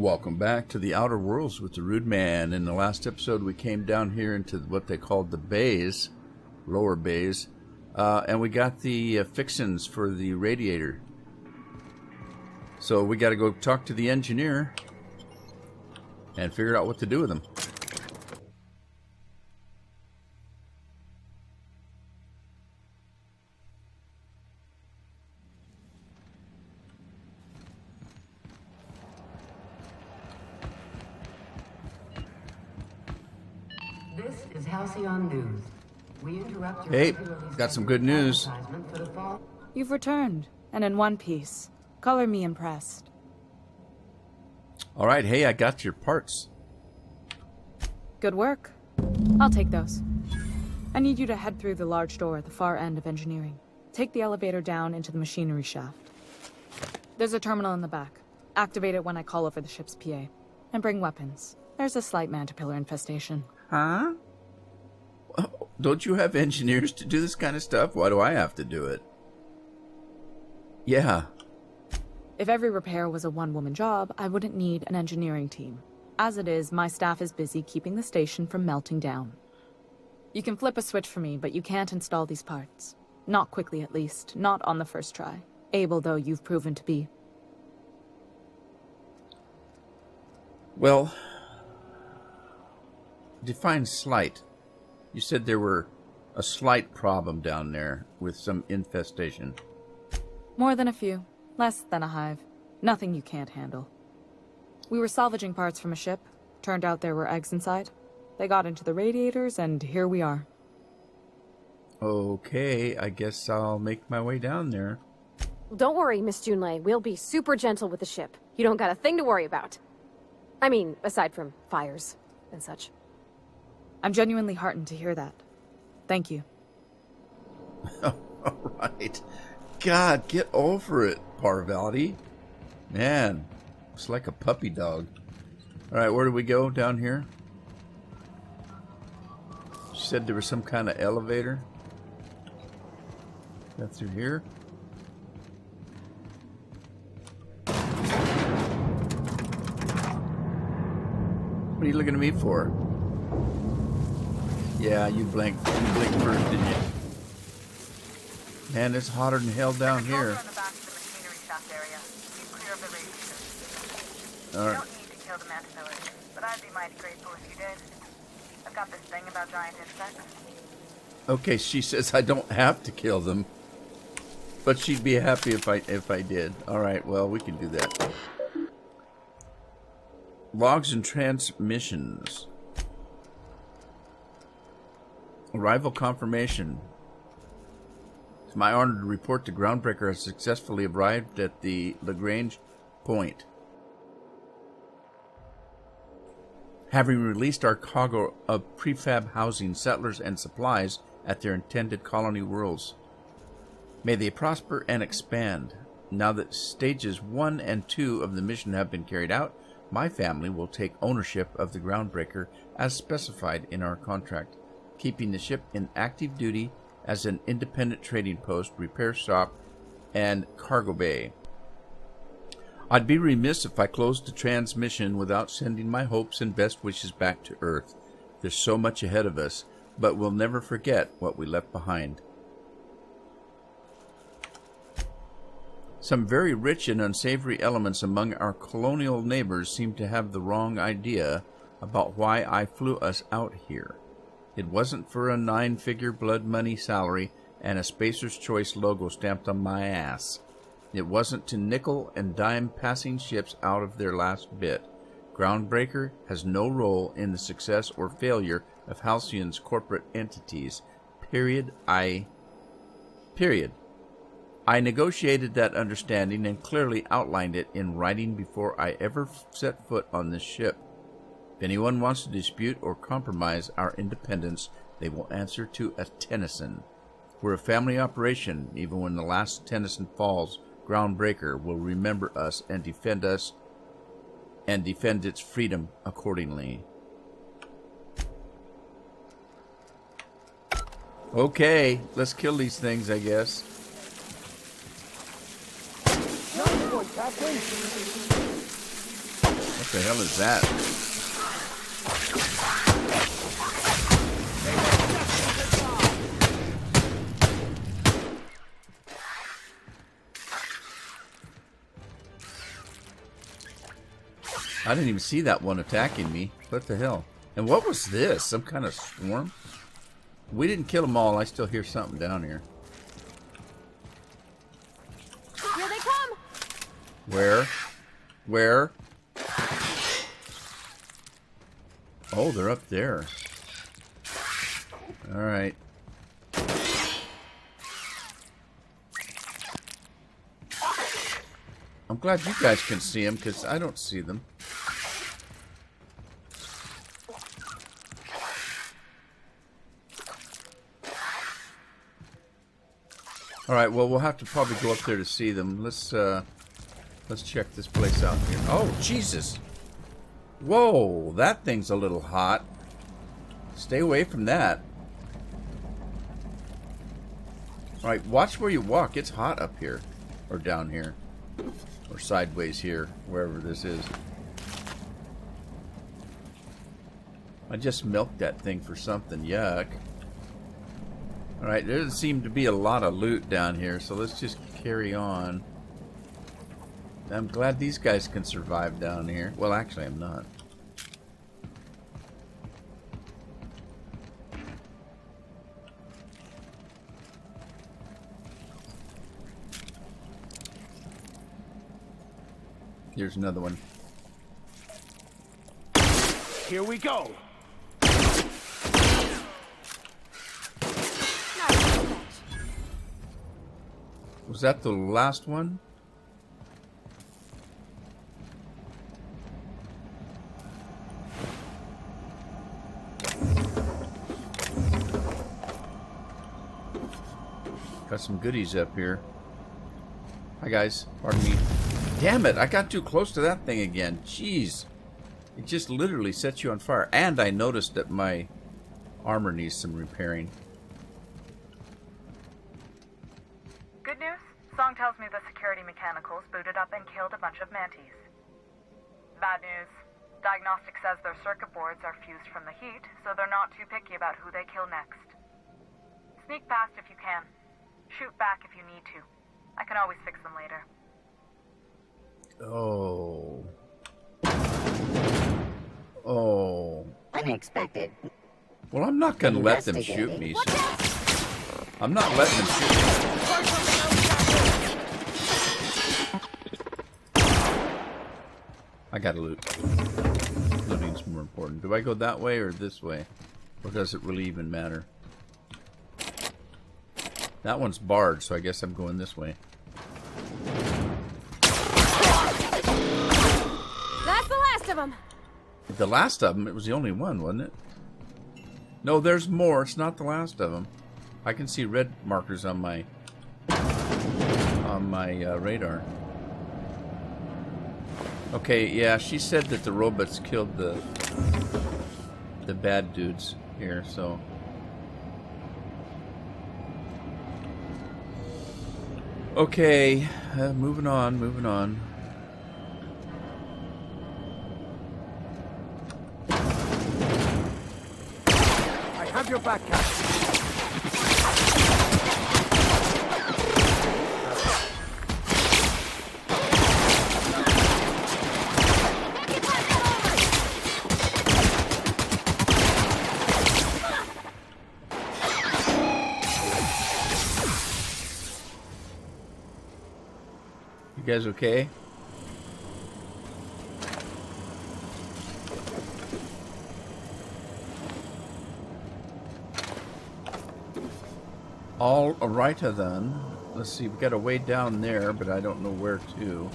Welcome back to the Outer Worlds with the Rude Man. In the last episode, we came down here into what they called the bays, lower bays, and we got the fixins for the radiator. So we got to go talk to the engineer and figure out what to do with them. This is Halcyon News. We interrupt your Hey, got some good news. For the fall. You've returned, and in one piece. Color me impressed. All right, hey, I got your parts. Good work. I'll take those. I need you to head through the large door at the far end of engineering. Take the elevator down into the machinery shaft. There's a terminal in the back. Activate it when I call over the ship's PA. And bring weapons. There's a slight mantipillar infestation. Huh? Don't you have engineers to do this kind of stuff? Why do I have to do it? Yeah. If every repair was a one-woman job, I wouldn't need an engineering team. As it is, my staff is busy keeping the station from melting down. You can flip a switch for me, but you can't install these parts. Not quickly, at least. Not on the first try. Able, though, you've proven to be. Well, define slight. You said there were a slight problem down there with some infestation. More than a few. Less than a hive. Nothing you can't handle. We were salvaging parts from a ship. Turned out there were eggs inside. They got into the radiators, and here we are. Okay, I guess I'll make my way down there. Well, don't worry, Miss Junlei. We'll be super gentle with the ship. You don't got a thing to worry about. I mean, aside from fires and such. I'm genuinely heartened to hear that. Thank you. All right. God, get over it, Parvati. Man, it's like a puppy dog. All right, where do we go? Down here? She said there was some kind of elevator. Got through here? What are you looking at me for? Yeah, you blinked. You blinked first, didn't you? Man, it's hotter than hell down here. All right. You don't need to kill the mantipillars, but I'd be mighty grateful if you did. I've got this thing about giant insects. Okay, she says I don't have to kill them, but she'd be happy if I did. All right, well, we can do that. Logs and transmissions. Arrival confirmation. It's my honor to report the Groundbreaker has successfully arrived at the Lagrange point. Having released our cargo of prefab housing, settlers, and supplies at their intended colony worlds. May they prosper and expand. Now that stages 1 and 2 of the mission have been carried out, my family will take ownership of the Groundbreaker as specified in our contract, keeping the ship in active duty as an independent trading post, repair shop, and cargo bay. I'd be remiss if I closed the transmission without sending my hopes and best wishes back to Earth. There's so much ahead of us, but we'll never forget what we left behind. Some very rich and unsavory elements among our colonial neighbors seem to have the wrong idea about why I flew us out here. It wasn't for a 9-figure blood money salary and a Spacer's Choice logo stamped on my ass. It wasn't to nickel and dime passing ships out of their last bit. Groundbreaker has no role in the success or failure of Halcyon's corporate entities. Period. I negotiated that understanding and clearly outlined it in writing before I ever set foot on this ship. If anyone wants to dispute or compromise our independence, they will answer to a Tennyson. We're a family operation. Even when the last Tennyson falls, Groundbreaker will remember us and defend its freedom accordingly. Okay, let's kill these things, I guess. What the hell is that? I didn't even see that one attacking me. What the hell? And what was this? Some kind of swarm? We didn't kill them all. I still hear something down here. Here they come! Where? Where? Oh, they're up there. Alright. I'm glad you guys can see them, because I don't see them. Alright, well, we'll have to probably go up there to see them. Let's check this place out here. Oh, Jesus! Whoa, that thing's a little hot. Stay away from that. Alright, watch where you walk. It's hot up here. Or down here. Or sideways here. Wherever this is. I just milked that thing for something. Yuck. Alright, there doesn't seem to be a lot of loot down here, so let's just carry on. I'm glad these guys can survive down here. Well, actually, I'm not. Here's another one. Here we go. Was that the last one? Got some goodies up here. Hi guys, pardon me. Damn it, I got too close to that thing again. Jeez. It just literally sets you on fire. And I noticed that my armor needs some repairing. Good news? Song tells me the security mechanicals booted up and killed a bunch of mantis. Bad news. Diagnostic says their circuit boards are fused from the heat, so they're not too picky about who they kill next. Sneak past if you can. Shoot back if you need to. I can always fix them later. Oh. Oh. Unexpected. Well, I'm not gonna let them shoot me. So I'm not letting them shoot me. I gotta loot. Looting's more important. Do I go that way or this way? Or does it really even matter? That one's barred, so I guess I'm going this way. That's the last of them! The last of them? It was the only one, wasn't it? No, there's more. It's not the last of them. I can see red markers on my radar. Okay, yeah, she said that the robots killed the bad dudes here, so... Okay, moving on, moving on. I have your back, Captain. You guys okay? All righta then. Let's see, we got a way down there, but I don't know where to.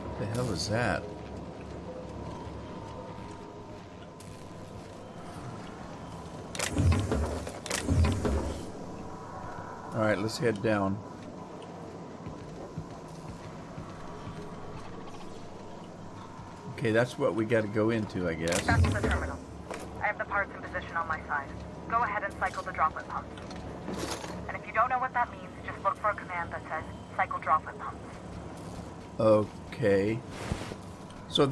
What the hell is that? Alright, let's head down. Okay, that's what we got to go into, I guess. That's the terminal. I have the parts in position on my side. go ahead and cycle the droplet pumps. And if you don't know what that means, just look for a command that says cycle droplet pumps. Okay. So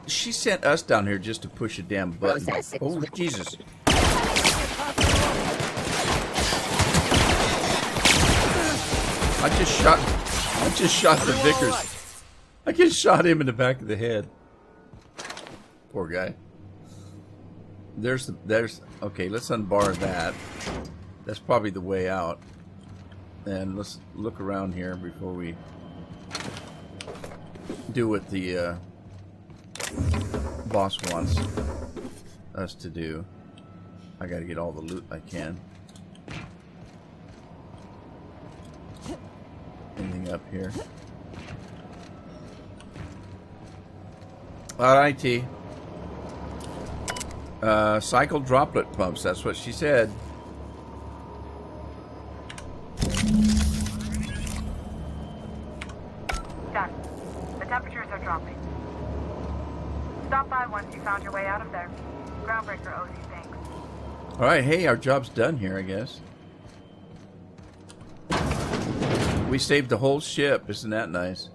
she sent us down here just to push a damn button. Oh, Jesus. I just shot the Vickers. I just shot him in the back of the head. Poor guy. There's okay, let's unbar that. That's probably the way out. And let's look around here before we do what the boss wants us to do. I gotta get all the loot I can. Anything up here? Alrighty. Cycle droplet pumps, that's what she said. Done. The temperatures are dropping. Stop by once you found your way out of there. Groundbreaker owes you thanks. Alright, hey, our job's done here, I guess. We saved the whole ship, isn't that nice?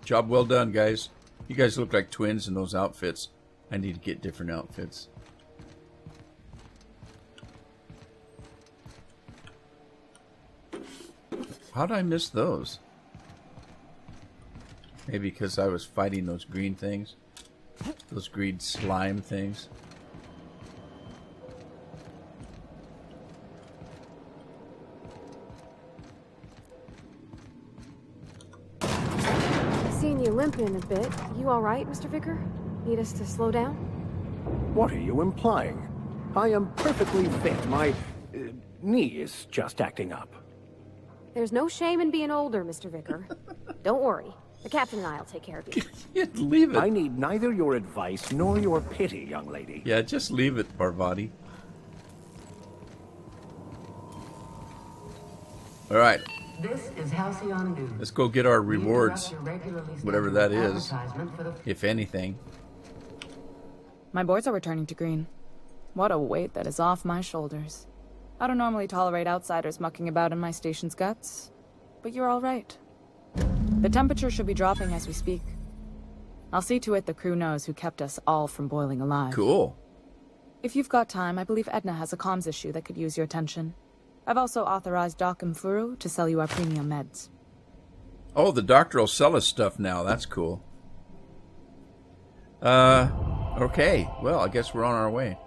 Job well done, guys. You guys look like twins in those outfits. I need to get different outfits. How'd I miss those? Maybe because I was fighting those green things. Those green slime things. Seeing you limping a bit. You all right, Mr. Vicker? Need us to slow down? What are you implying? I am perfectly fit. My knee is just acting up. There's no shame in being older, Mr. Vicker. Don't worry. The captain and I'll take care of you. Leave it. I need neither your advice nor your pity, young lady. Yeah, just leave it, Parvati. Alright, This is Halcyon News. let's go get our We rewards. interrupt your regularly Whatever scheduled that is. advertisement for the If anything. My boards are returning to green. What a weight that is off my shoulders. I don't normally tolerate outsiders mucking about in my station's guts, but you're all right. The temperature should be dropping as we speak. I'll see to it the crew knows who kept us all from boiling alive. Cool. If you've got time, I believe Edna has a comms issue that could use your attention. I've also authorized Doc and Furu to sell you our premium meds. Oh, the doctor will sell us stuff now. That's cool. Okay. Well, I guess we're on our way.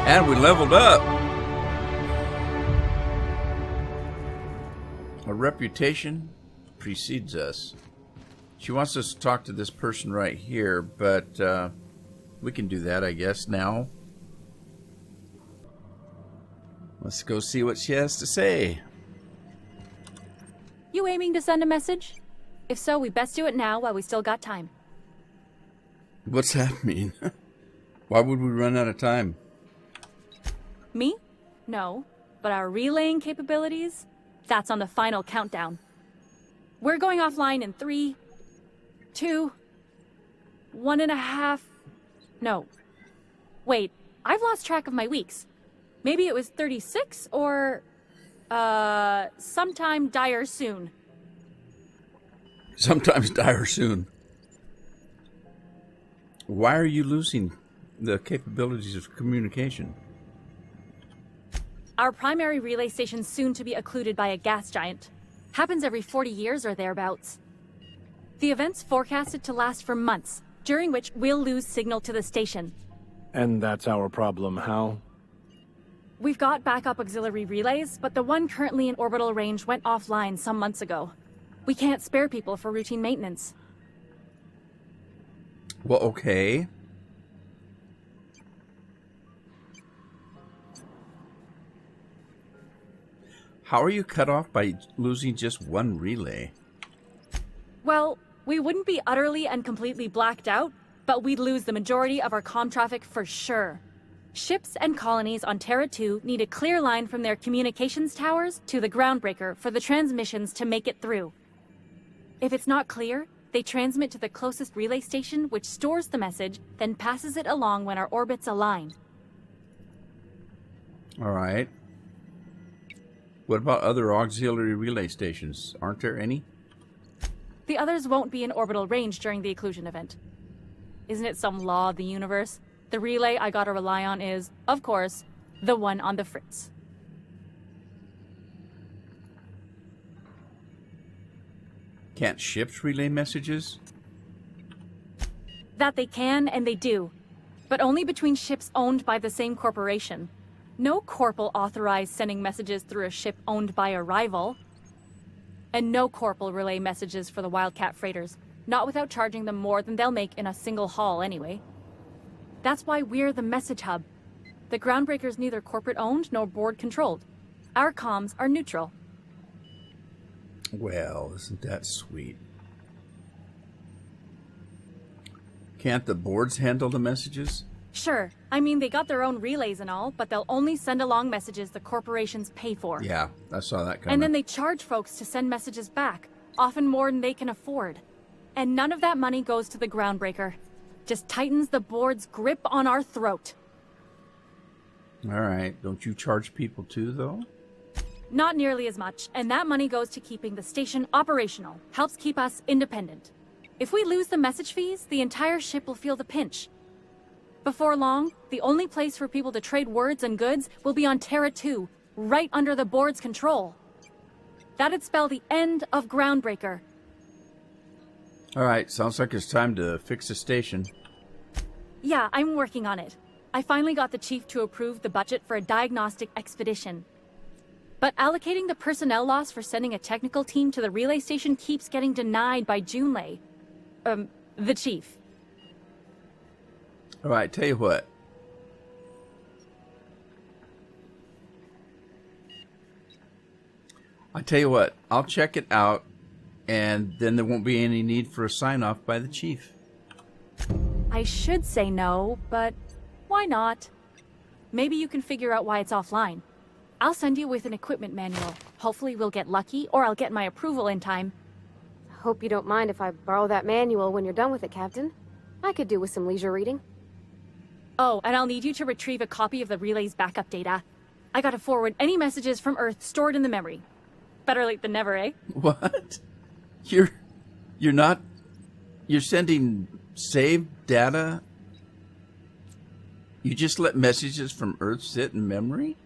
And we leveled up. Our reputation precedes us. She wants us to talk to this person right here, but we can do that, I guess, now. Let's go see what she has to say. You aiming to send a message? If so, we best do it now while we still got time. What's that mean? Why would we run out of time? Me? No. But our relaying capabilities? That's on the final countdown. We're going offline in 3, 2, 1.5... No. Wait, I've lost track of my weeks. Maybe it was 36 or... sometime dire soon. Sometimes dire soon. Why are you losing the capabilities of communication? Our primary relay station's soon to be occluded by a gas giant. Happens every 40 years or thereabouts. The event's forecasted to last for months, during which we'll lose signal to the station. And that's our problem, how? We've got backup auxiliary relays, but the one currently in orbital range went offline some months ago. We can't spare people for routine maintenance. Well, okay. How are you cut off by losing just one relay? Well, we wouldn't be utterly and completely blacked out, but we'd lose the majority of our comm traffic for sure. Ships and colonies on Terra 2 need a clear line from their communications towers to the Groundbreaker for the transmissions to make it through. If it's not clear, They transmit to the closest relay station, which stores the message, then passes it along when our orbits align. All right. What about other auxiliary relay stations? Aren't there any? The others won't be in orbital range during the occlusion event. Isn't it some law of the universe? The relay I gotta rely on is, of course, the one on the Fritz. Can't ships relay messages? That they can, and they do. But only between ships owned by the same corporation. No corp will authorize sending messages through a ship owned by a rival. And no corp will relay messages for the Wildcat freighters, not without charging them more than they'll make in a single haul anyway. That's why we're the message hub. The Groundbreaker's neither corporate owned nor board controlled. Our comms are neutral. Well, isn't that sweet? Can't the boards handle the messages? Sure, I mean they got their own relays and all, but they'll only send along messages the corporations pay for. Yeah, I saw that coming. And then they charge folks to send messages back, often more than they can afford. And none of that money goes to the Groundbreaker. Just tightens the board's grip on our throat. All right. Don't you charge people too, though? Not nearly as much, and that money goes to keeping the station operational, helps keep us independent. If we lose the message fees, the entire ship will feel the pinch. Before long, the only place for people to trade words and goods will be on Terra 2, right under the board's control. That'd spell the end of Groundbreaker. All right. Sounds like it's time to fix the station. Yeah, I'm working on it. I finally got the chief to approve the budget for a diagnostic expedition. But allocating the personnel loss for sending a technical team to the relay station keeps getting denied by Junlei. The chief. All right. Tell you what. I'll check it out, and then there won't be any need for a sign-off by the chief. I should say no, but why not? Maybe you can figure out why it's offline. I'll send you with an equipment manual. Hopefully we'll get lucky, or I'll get my approval in time. Hope you don't mind if I borrow that manual when you're done with it, Captain. I could do with some leisure reading. Oh, and I'll need you to retrieve a copy of the relay's backup data. I gotta forward any messages from Earth stored in the memory. Better late than never, eh? What? You're sending saved data? You just let messages from Earth sit in memory?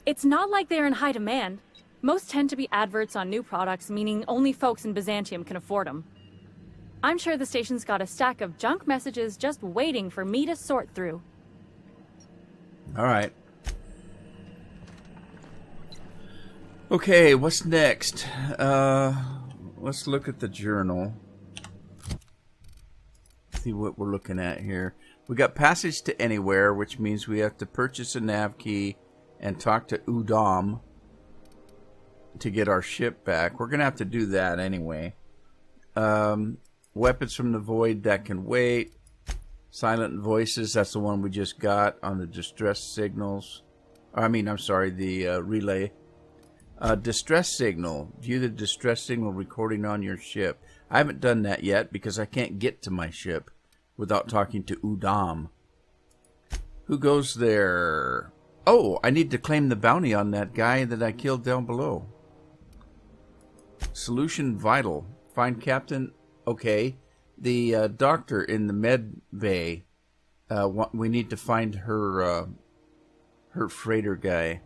It's not like they're in high demand. Most tend to be adverts on new products, meaning only folks in Byzantium can afford them. I'm sure the station's got a stack of junk messages just waiting for me to sort through. All right. Okay, what's next? Let's look at the journal. See what we're looking at here. We got passage to anywhere, which means we have to purchase a nav key and talk to Udam to get our ship back. We're going to have to do that anyway. Weapons from the void, that can wait. Silent voices, that's the one we just got on the distress signals. The relay. Distress signal. View the distress signal recording on your ship. I haven't done that yet because I can't get to my ship without talking to Udam. Who goes there? Oh, I need to claim the bounty on that guy that I killed down below. Solution vital. Find Captain. Okay. The doctor in the med bay. We need to find her freighter guy.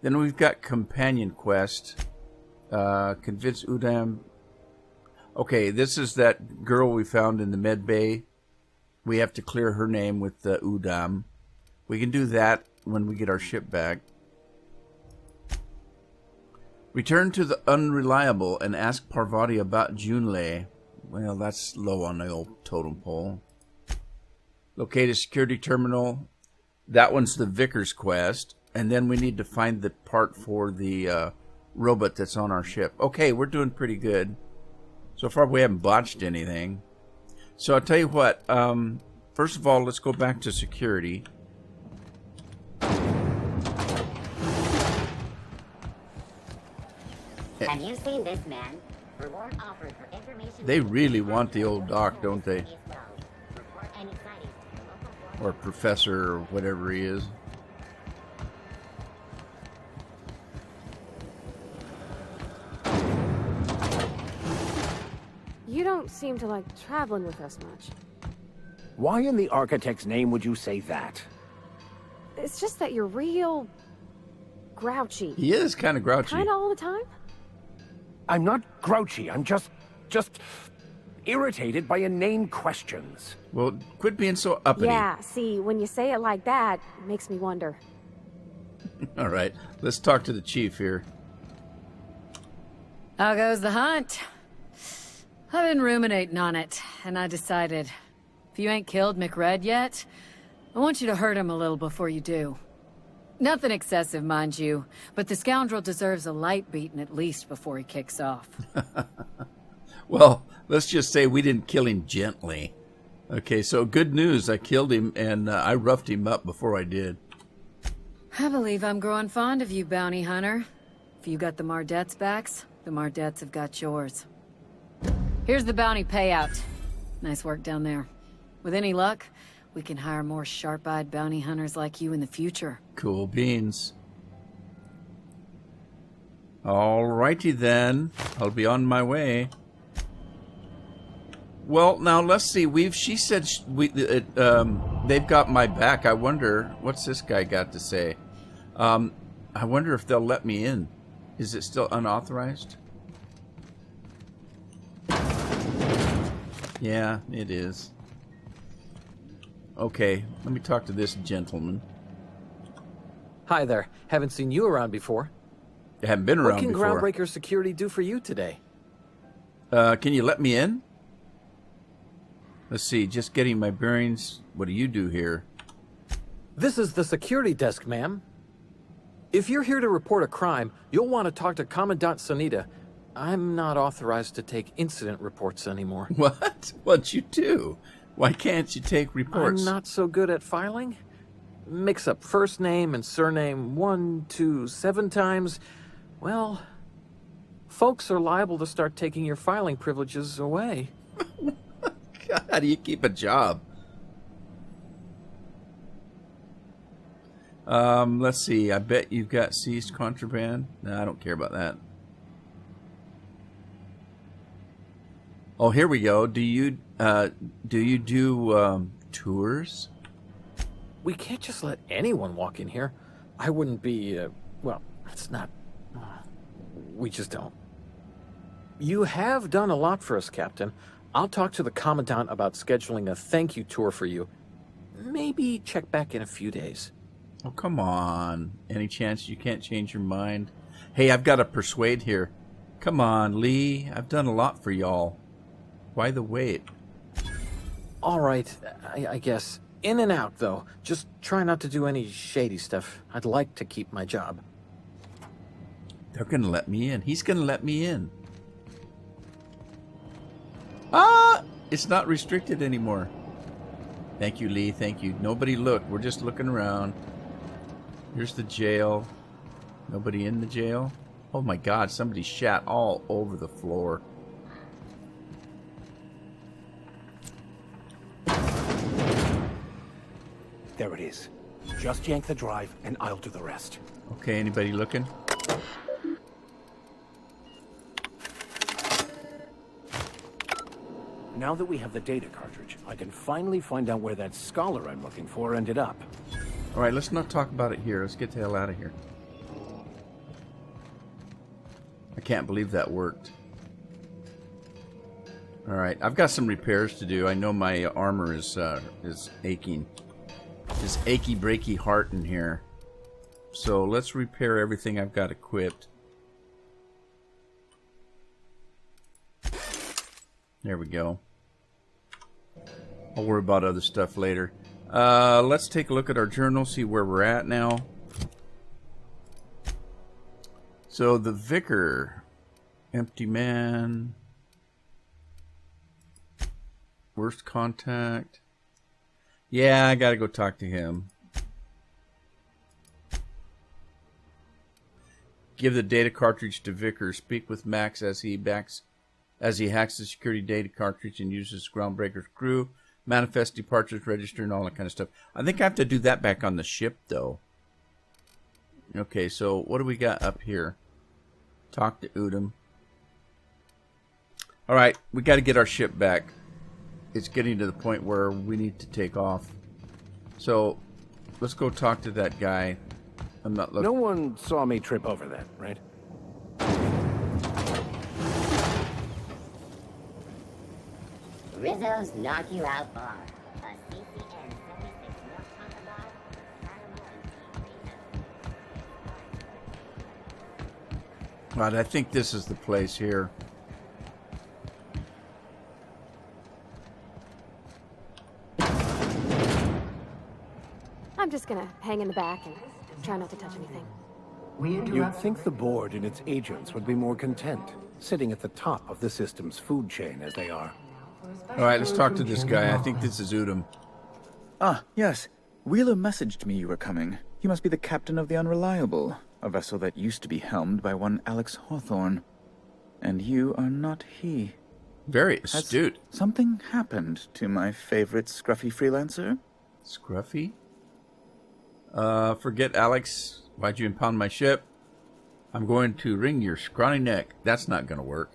Then we've got companion quest. Convince Udam. Okay, this is that girl we found in the med bay. We have to clear her name with Udam. We can do that when we get our ship back. Return to the Unreliable and ask Parvati about Junlei. Well, that's low on the old totem pole. Locate a security terminal. That one's the Vickers quest. And then we need to find the part for the robot that's on our ship. Okay, we're doing pretty good. So far we haven't botched anything. So I'll tell you what. First of all, let's go back to security. Have you seen this man? They really want the old doc, don't they? Or professor, or whatever he is. You don't seem to like traveling with us much. Why in the architect's name would you say that? It's just that you're real grouchy. He is kind of grouchy. Kinda all the time? I'm not grouchy. I'm just irritated by inane questions. Well, quit being so uppity. Yeah, see, when you say it like that, it makes me wonder. All right, let's talk to the chief here. How goes the hunt? I've been ruminating on it, and I decided, if you ain't killed McRed yet, I want you to hurt him a little before you do. Nothing excessive, mind you, but the scoundrel deserves a light beating at least before he kicks off. Well, let's just say we didn't kill him gently. Okay, so good news. I killed him, and I roughed him up before I did. I believe I'm growing fond of you, bounty hunter. If you got the Mardets' backs, the Mardets have got yours. Here's the bounty payout. Nice work down there. With any luck, we can hire more sharp-eyed bounty hunters like you in the future. Cool beans. Alrighty then. I'll be on my way. Well, now let's see. She said they've got my back. I wonder what's this guy got to say. I wonder if they'll let me in. Is it still unauthorized? Yeah, it is. Okay, let me talk to this gentleman. Hi there. Haven't seen you around before. I haven't been around What can before. Groundbreaker Security do for you today? Can you let me in? Let's see, just getting my bearings. What do you do here? This is the security desk, ma'am. If you're here to report a crime, you'll want to talk to Commandant Sonita. I'm not authorized to take incident reports anymore. What? What'd you do? Why can't you take reports? I'm not so good at filing. Mix up first name and surname 1, 2, 7 times. Well, folks are liable to start taking your filing privileges away. God, how do you keep a job? Let's see. I bet you've got seized contraband. No, I don't care about that. Oh, here we go. Do you do tours? We can't just let anyone walk in here. I wouldn't be, well, it's not... we just don't. You have done a lot for us, Captain. I'll talk to the Commandant about scheduling a thank you tour for you. Maybe check back in a few days. Oh, come on. Any chance you can't change your mind? Hey, I've got a persuade here. Come on, Lee. I've done a lot for y'all. Why the wait? All right, I guess. In and out, though. Just try not to do any shady stuff. I'd like to keep my job. They're going to let me in. He's going to let me in. Ah! It's not restricted anymore. Thank you, Lee. Thank you. Nobody looked. We're just looking around. Here's the jail. Nobody in the jail? Oh my God, somebody shat all over the floor. There it is. Just yank the drive, and I'll do the rest. Okay, anybody looking? Now that we have the data cartridge, I can finally find out where that scholar I'm looking for ended up. All right, let's not talk about it here. Let's get the hell out of here. I can't believe that worked. All right, I've got some repairs to do. I know my armor is aching. This achy breaky heart in here. So let's repair everything I've got equipped. There we go. I'll worry about other stuff later. Let's take a look at our journal, see where we're at now. So the vicar, empty man, worst contact. Yeah, I gotta go talk to him. Give the data cartridge to Vicar. Speak with Max as he backs as he hacks the security data cartridge and uses Groundbreaker's crew, manifest departures, register, and all that kind of stuff. I think I have to do that back on the ship, though. Okay, so what do we got up here? Talk to Udom. All right, we got to get our ship back. It's getting to the point where we need to take off. So let's go talk to that guy. I'm not looking. No one saw me trip over that, right? Rizzo's Knock You Out Bar. A CCN 76 North Tonka bar. Right, I think this is the place here. I'm just gonna hang in the back and try not to touch anything. You'd think the board and its agents would be more content, sitting at the top of the system's food chain as they are. All right, let's talk to this guy. I think this is Udom. Ah, yes. Wheeler messaged me you were coming. He must be the captain of the Unreliable, a vessel that used to be helmed by one Alex Hawthorne. And you are not he. Very astute. Has something happened to my favorite scruffy freelancer? Scruffy? Forget Alex. Why'd you impound my ship? I'm going to wring your scrawny neck. That's not going to work.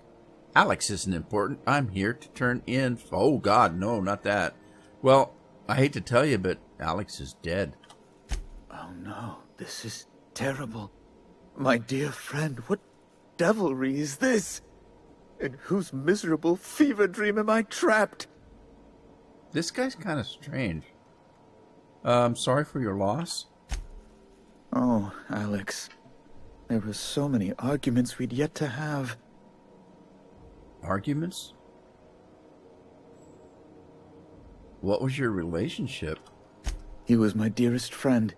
Alex isn't important. I'm here to turn in... Oh, God, no, not that. Well, I hate to tell you, but Alex is dead. Oh, no. This is terrible. My dear friend, what devilry is this? In whose miserable fever dream am I trapped? This guy's kind of strange. I'm sorry for your loss. Oh, Alex. There were so many arguments we'd yet to have. Arguments? What was your relationship? He was my dearest friend.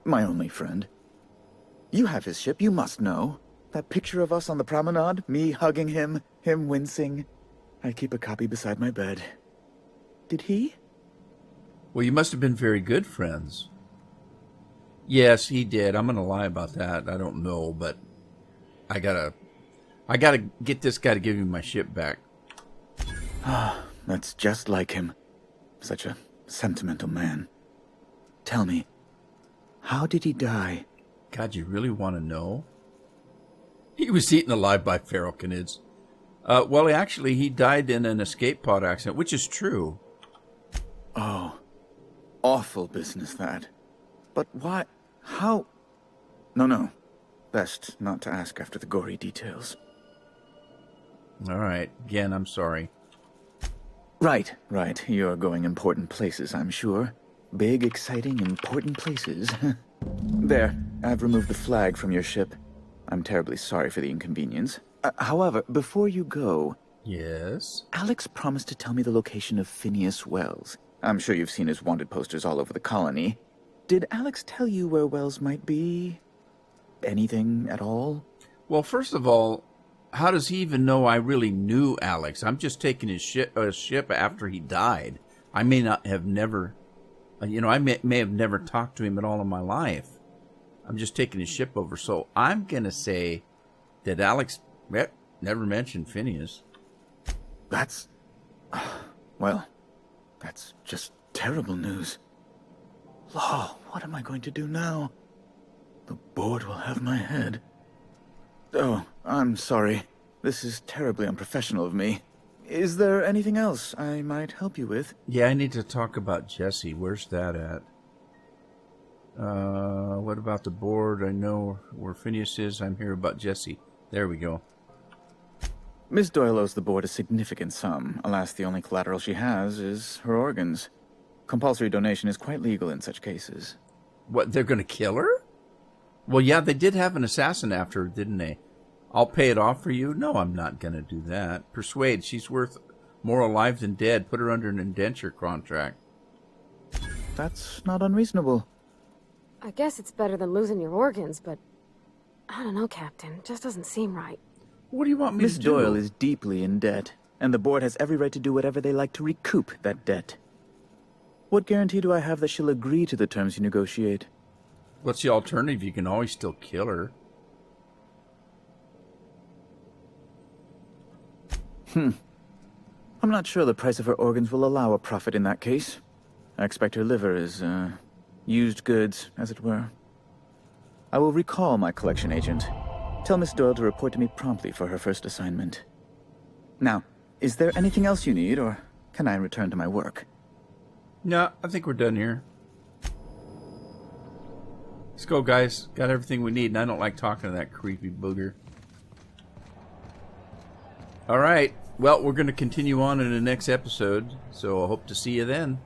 My only friend. You have his ship, you must know. That picture of us on the promenade, me hugging him, him wincing. I keep a copy beside my bed. Did he? Well, you must have been very good friends. Yes, he did. I'm going to lie about that. I don't know, but I gotta get this guy to give me my ship back. Ah, that's just like him. Such a sentimental man. Tell me, how did he die? God, you really want to know? He was eaten alive by feral canids. Well, actually, he died in an escape pod accident, which is true. Oh, awful business, that. But why? How? No. Best not to ask after the gory details. All right. Again, I'm sorry. Right. You're going important places, I'm sure. Big, exciting, important places. There, I've removed the flag from your ship. I'm terribly sorry for the inconvenience. However, before you go... Yes? Alex promised to tell me the location of Phineas Wells. I'm sure you've seen his wanted posters all over the colony. Did Alex tell you where Wells might be? Anything at all? Well, first of all, how does he even know I really knew Alex? I'm just taking his ship after he died. I may not have never... I may have never talked to him at all in my life. I'm just taking his ship over. So I'm going to say that Alex never mentioned Phineas. That's... Well, that's just terrible news. Law, what am I going to do now? The board will have my head. Oh, I'm sorry. This is terribly unprofessional of me. Is there anything else I might help you with? Yeah, I need to talk about Jesse. Where's that at? What about the board? I know where Phineas is. I'm here about Jesse. There we go. Miss Doyle owes the board a significant sum. Alas, the only collateral she has is her organs. Compulsory donation is quite legal in such cases. What, they're going to kill her? Well, yeah, they did have an assassin after her, didn't they? I'll pay it off for you? No, I'm not going to do that. Persuade, she's worth more alive than dead. Put her under an indenture contract. That's not unreasonable. I guess it's better than losing your organs, but... I don't know, Captain. It just doesn't seem right. What do you want me Miss to do? Doyle is deeply in debt, and the board has every right to do whatever they like to recoup that debt. What guarantee do I have that she'll agree to the terms you negotiate? What's the alternative? You can always still kill her. I'm not sure the price of her organs will allow a profit in that case. I expect her liver is, used goods, as it were. I will recall my collection agent. Tell Miss Doyle to report to me promptly for her first assignment. Now, is there anything else you need, or can I return to my work? No, I think we're done here. Let's go, guys. Got everything we need, and I don't like talking to that creepy booger. Alright, well, we're going to continue on in the next episode, so I hope to see you then.